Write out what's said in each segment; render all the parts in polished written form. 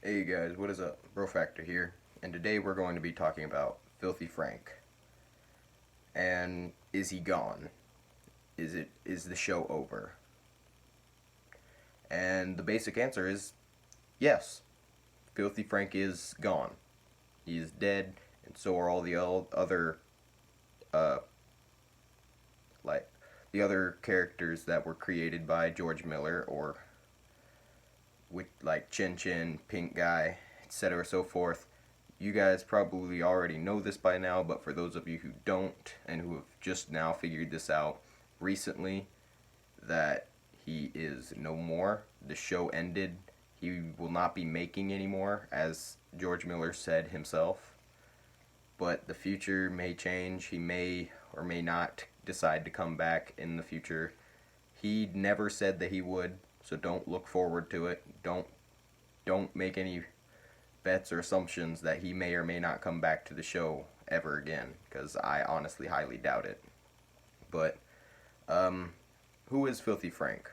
Hey guys, what is up? Bro Factor here, and today we're going to be talking about Filthy Frank. And is he gone? Is the show over? And the basic answer is yes. Filthy Frank is gone. He is dead, and so are all the other uh like the other characters that were created by George Miller, or with like Chin Chin, Pink Guy, etc. so forth. You guys probably already know this by now, but for those of you who don't and who have just now figured this out recently, that he is no more. The show ended. He will not be making anymore, as George Miller said himself. But the future may change. He may or may not decide to come back in the future. He never said that he would, so don't look forward to it. Don't make any bets or assumptions that he may or may not come back to the show ever again, because I honestly highly doubt it. But who is Filthy Frank?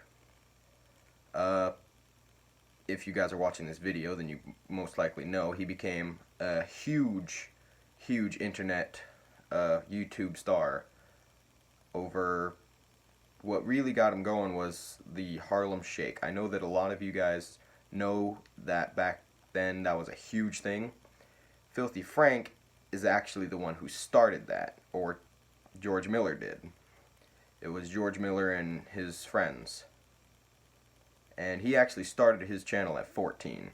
If you guys are watching this video, then you most likely know he became a huge internet YouTube star. Over what really got him going was the Harlem Shake. I know that a lot of you guys know that back then that was a huge thing. Filthy Frank is actually the one who started that, or George Miller did. It was George Miller and his friends. And he actually started his channel at 14.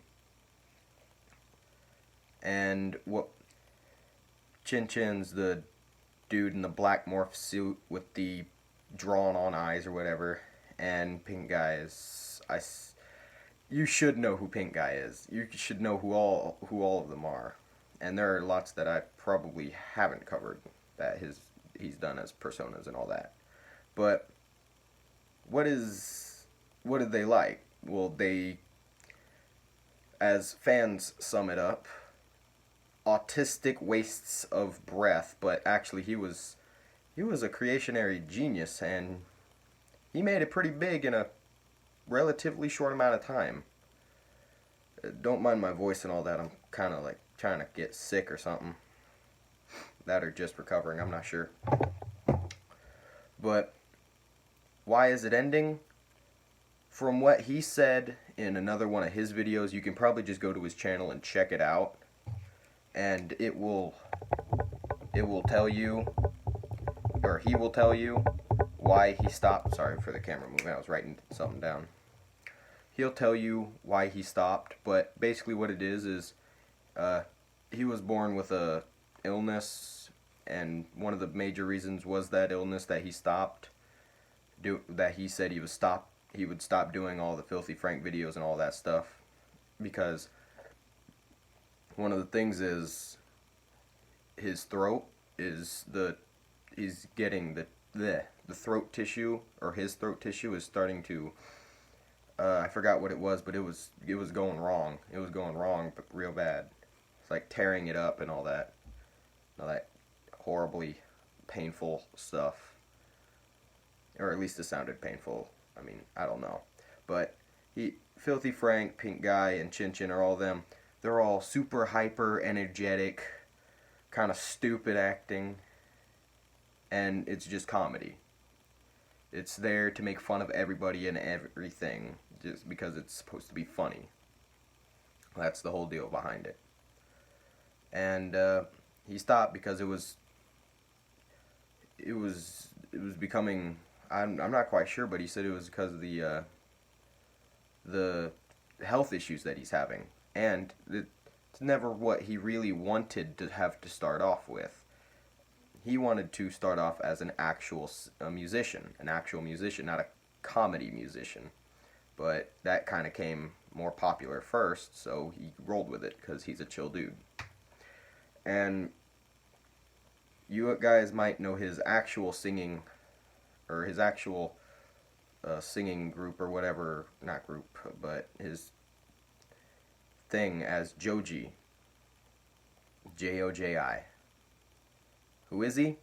And what Chin Chin's the dude in the black morph suit with the drawn on eyes or whatever, and Pink Guy is you should know who Pink Guy is. You should know who all of them are. And there are lots that I probably haven't covered that he's done as personas and all that. But what did they like? Well, they, as fans sum it up, autistic wastes of breath, but actually he was a creationary genius, and he made it pretty big in a relatively short amount of time. Don't mind my voice and all that. I'm kind of like trying to get sick or something. That or just recovering, I'm not sure. But why is it ending? From what he said in another one of his videos, you can probably just go to his channel and check it out, and it will tell you, or he will tell you, why he stopped. Sorry for the camera moving, I was writing something down. He'll tell you why he stopped, but basically what it is he was born with a illness, and one of the major reasons was that illness that he stopped. That he said he would stop doing all the Filthy Frank videos and all that stuff, because one of the things is his throat is he's getting the throat tissue, or his throat tissue is starting to I forgot what it was, but it was going wrong. It was going wrong, but real bad. It's like tearing it up and all that horribly painful stuff. Or at least it sounded painful. I mean, I don't know. But Filthy Frank, Pink Guy, and Chin Chin are all them. They're all super hyper energetic, kind of stupid acting, and it's just comedy. It's there to make fun of everybody and everything, just because it's supposed to be funny. That's the whole deal behind it. And he stopped because it was becoming, I'm not quite sure, but he said it was because of the health issues that he's having, and it's never what he really wanted to have to start off with. He wanted to start off as an actual musician, not a comedy musician. But that kind of came more popular first, so he rolled with it because he's a chill dude. And you guys might know his actual singing, or his actual singing group or whatever, not group, but his thing as Joji. Joji. Who is he?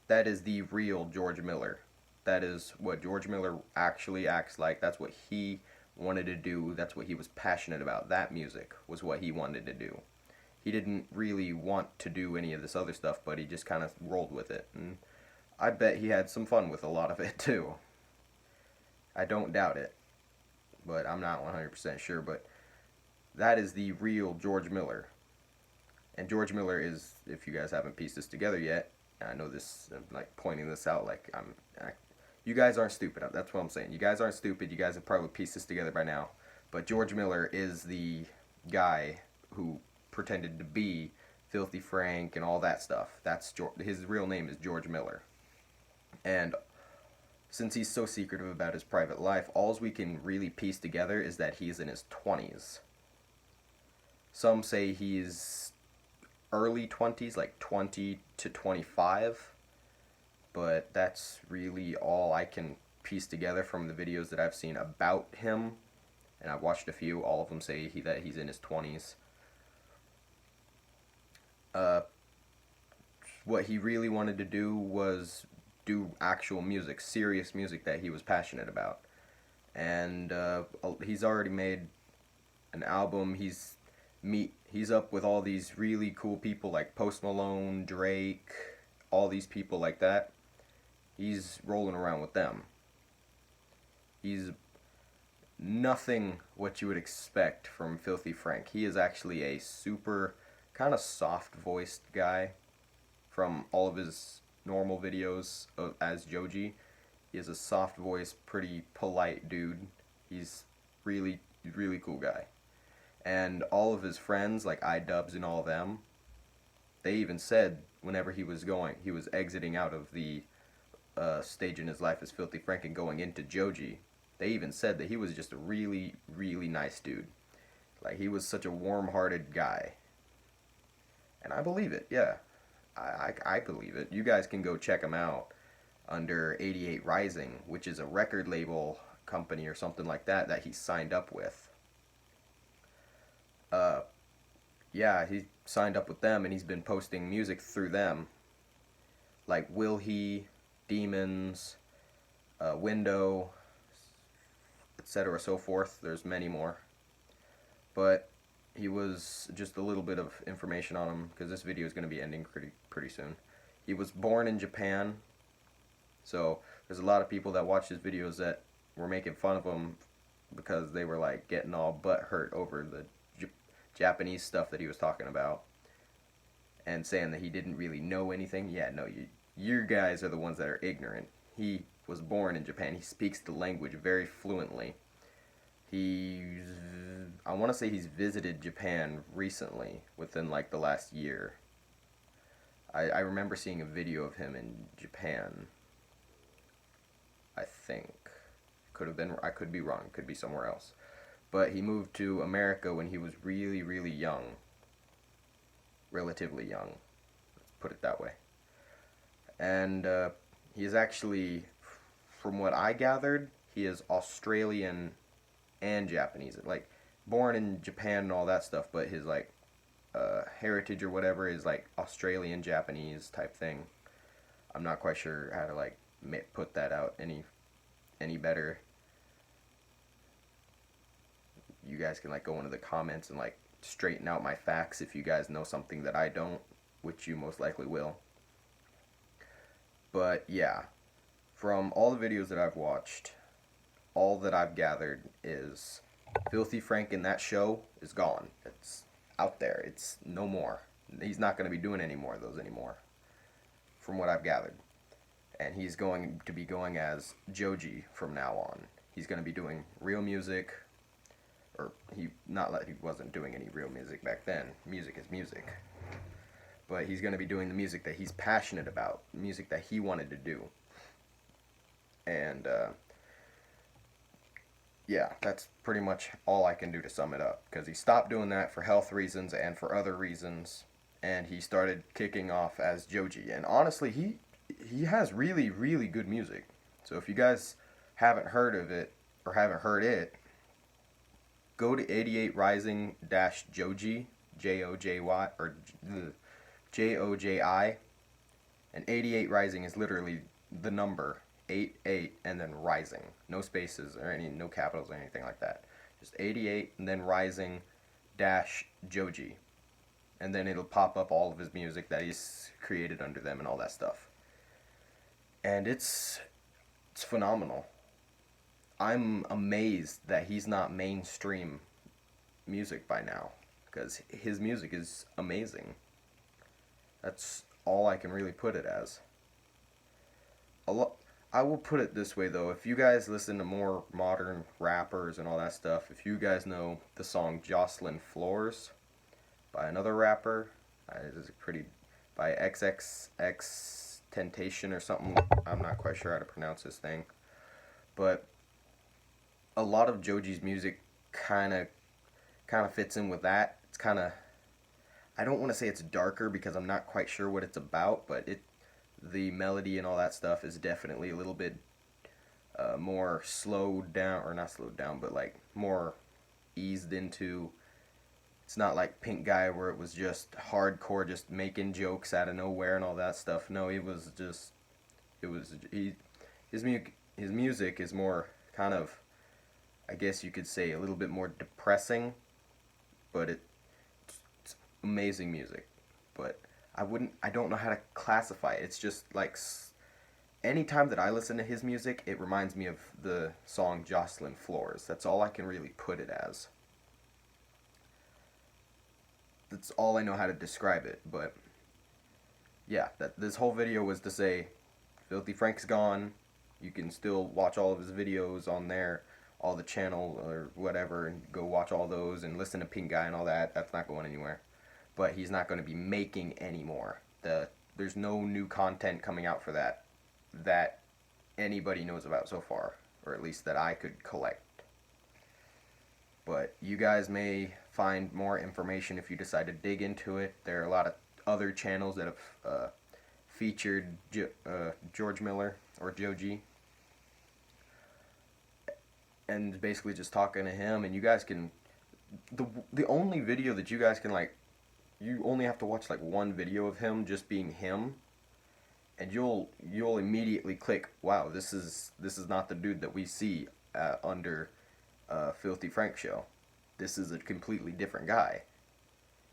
That is the real George Miller. That is what George Miller actually acts like. That's what he wanted to do. That's what he was passionate about. That music was what he wanted to do. He didn't really want to do any of this other stuff, but he just kind of rolled with it. And I bet he had some fun with a lot of it too. I don't doubt it, but I'm not 100% sure. But that is the real George Miller. And George Miller is, if you guys haven't pieced this together yet, I know this, I'm like pointing this out like you guys aren't stupid. That's what I'm saying. You guys aren't stupid. You guys have probably pieced this together by now. But George Miller is the guy who pretended to be Filthy Frank and all that stuff. That's his real name is George Miller. And since he's so secretive about his private life, all we can really piece together is that he's in his 20s. Some say he's early 20s, like 20 to 25, but that's really all I can piece together from the videos that I've seen about him, and I've watched a few. All of them say that he's in his 20s. What he really wanted to do was do actual music, serious music that he was passionate about, and he's already made an album. He's up with all these really cool people like Post Malone, Drake, all these people like that. He's rolling around with them. He's nothing what you would expect from Filthy Frank. He is actually a super kind of soft-voiced guy from all of his normal videos as Joji. He is a soft voice, pretty polite dude. He's really cool guy. And all of his friends, like iDubbbz and all of them, they even said whenever he was exiting out of the stage in his life as Filthy Frank and going into Joji, they even said that he was just a really nice dude. Like, he was such a warm-hearted guy. And I believe it, yeah. I believe it. You guys can go check him out under 88 Rising, which is a record label company or something like that he signed up with. Yeah, he signed up with them and he's been posting music through them. Like Will He, Demons, Window, etc. so forth. There's many more. But he was just a little bit of information on him because this video is going to be ending pretty soon. He was born in Japan. So there's a lot of people that watch his videos that were making fun of him because they were like getting all butt hurt over the Japanese stuff that he was talking about and saying that he didn't really know anything. Yeah, no, you guys are the ones that are ignorant. He was born in Japan. He speaks the language very fluently. I want to say he's visited Japan recently, within like the last year. I remember seeing a video of him in Japan. I think. I could be wrong. Could be somewhere else. But he moved to America when he was really young. Relatively young. Let's put it that way. And he is actually, from what I gathered, he is Australian and Japanese. Like, born in Japan and all that stuff, but his, like, heritage or whatever is, like, Australian Japanese type thing. I'm not quite sure how to, like, put that out any better. You guys can like go into the comments and like straighten out my facts if you guys know something that I don't, which you most likely will. But yeah, from all the videos that I've watched, all that I've gathered is Filthy Frank in that show is gone. It's out there. It's no more. He's not going to be doing any more of those anymore, from what I've gathered. And he's going to be going as Joji from now on. He's going to be doing real music. Or he wasn't doing any real music back then. Music is music. But he's going to be doing the music that he's passionate about, music that he wanted to do. And yeah, that's pretty much all I can do to sum it up, because he stopped doing that for health reasons and for other reasons, and he started kicking off as Joji. And honestly, he has really good music. So if you guys haven't heard of it or haven't heard it, go to 88 Rising Joji, J-O-J-Y, or J-O-J-I, and 88 Rising is literally the number 88 and then Rising, no spaces or no capitals or anything like that. just 88 and then rising dash Joji, and then it'll pop up all of his music that he's created under them and all that stuff. And it's phenomenal. I'm amazed that he's not mainstream music by now, because his music is amazing. That's all I can really put it as. A lot. I will put it this way though: if you guys listen to more modern rappers and all that stuff, if you guys know the song "Jocelyn Floors" by another rapper, it's pretty by XXX Temptation or something. I'm not quite sure how to pronounce this thing, but a lot of Joji's music kind of fits in with that. It's kind of, I don't want to say it's darker because I'm not quite sure what it's about, but the melody and all that stuff is definitely a little bit more slowed down, or not slowed down, but like more eased into. It's not like Pink Guy where it was just hardcore, just making jokes out of nowhere and all that stuff. No, his music is more kind of, I guess you could say, a little bit more depressing, but it's amazing music. But I don't know how to classify it. It's just like, anytime that I listen to his music, it reminds me of the song Jocelyn Floors. That's all I can really put it as. That's all I know how to describe it, but yeah, this whole video was to say, Filthy Frank's gone. You can still watch all of his videos on there, all the channel or whatever, and go watch all those and listen to Pink Guy and all that. That's not going anywhere. But he's not going to be making any more. There's no new content coming out for that anybody knows about so far, or at least that I could collect. But you guys may find more information if you decide to dig into it. There are a lot of other channels that have featured George Miller or Joji, and basically just talking to him. And you guys can, the only video that you guys can, like, you only have to watch like one video of him just being him, and you'll immediately click, wow, this is not the dude that we see under Filthy Frank show. This is a completely different guy.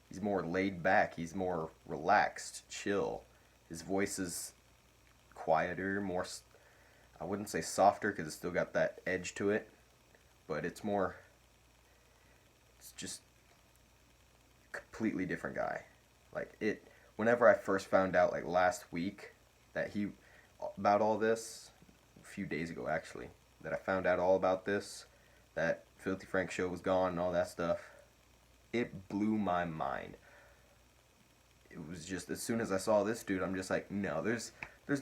He's more laid back. He's more relaxed, chill. His voice is quieter, more, I wouldn't say softer because it's still got that edge to it, but it's just completely different guy. Like, whenever I first found out, like last week, that about all this, a few days ago actually, that I found out all about this, that Filthy Frank show was gone and all that stuff, it blew my mind. It was just, as soon as I saw this dude, I'm just like, no, there's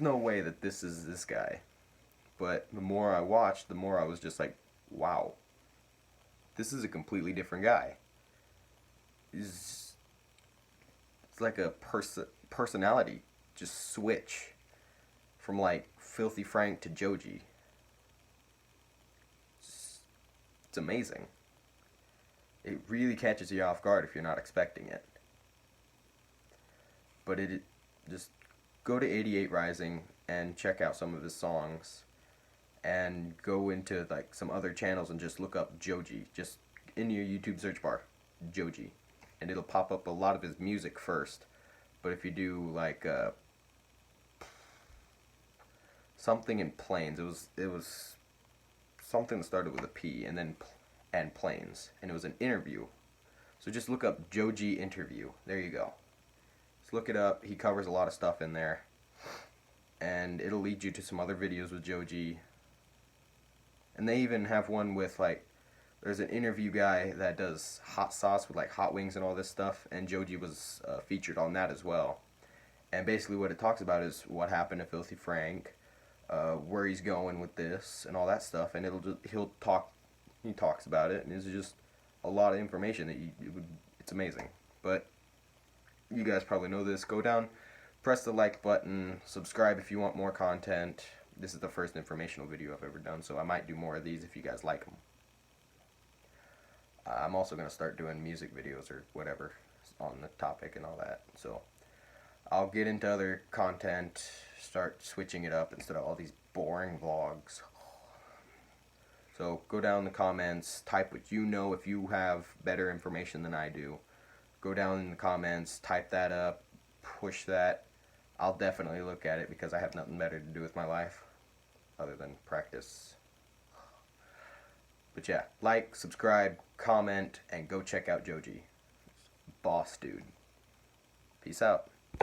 no way that this is this guy. But the more I watched, the more I was just like, wow, this is a completely different guy. It's like a personality just switch from like Filthy Frank to Joji. It's amazing. It really catches you off guard if you're not expecting it. But just go to 88 Rising and check out some of his songs, and go into like some other channels and just look up Joji. Just in your YouTube search bar, Joji, and it'll pop up a lot of his music first. But if you do like something in Plains, it was something that started with a P and then and Plains, and it was an interview. So just look up Joji interview. There you go. Just look it up. He covers a lot of stuff in there, and it'll lead you to some other videos with Joji. And they even have one with, like, there's an interview guy that does hot sauce with like hot wings and all this stuff, and Joji was featured on that as well. And basically what it talks about is what happened to Filthy Frank, where he's going with this and all that stuff, and he talks about it, and it's just a lot of information that it's amazing. But you guys probably know this. Go down, press the like button, subscribe if you want more content. This is the first informational video I've ever done, so I might do more of these if you guys like them. I'm also going to start doing music videos or whatever on the topic and all that. So I'll get into other content, start switching it up instead of all these boring vlogs. So go down in the comments, type what you know if you have better information than I do. Go down in the comments, type that up, push that. I'll definitely look at it because I have nothing better to do with my life other than practice. But yeah, like, subscribe, comment, and go check out Joji. Boss dude. Peace out.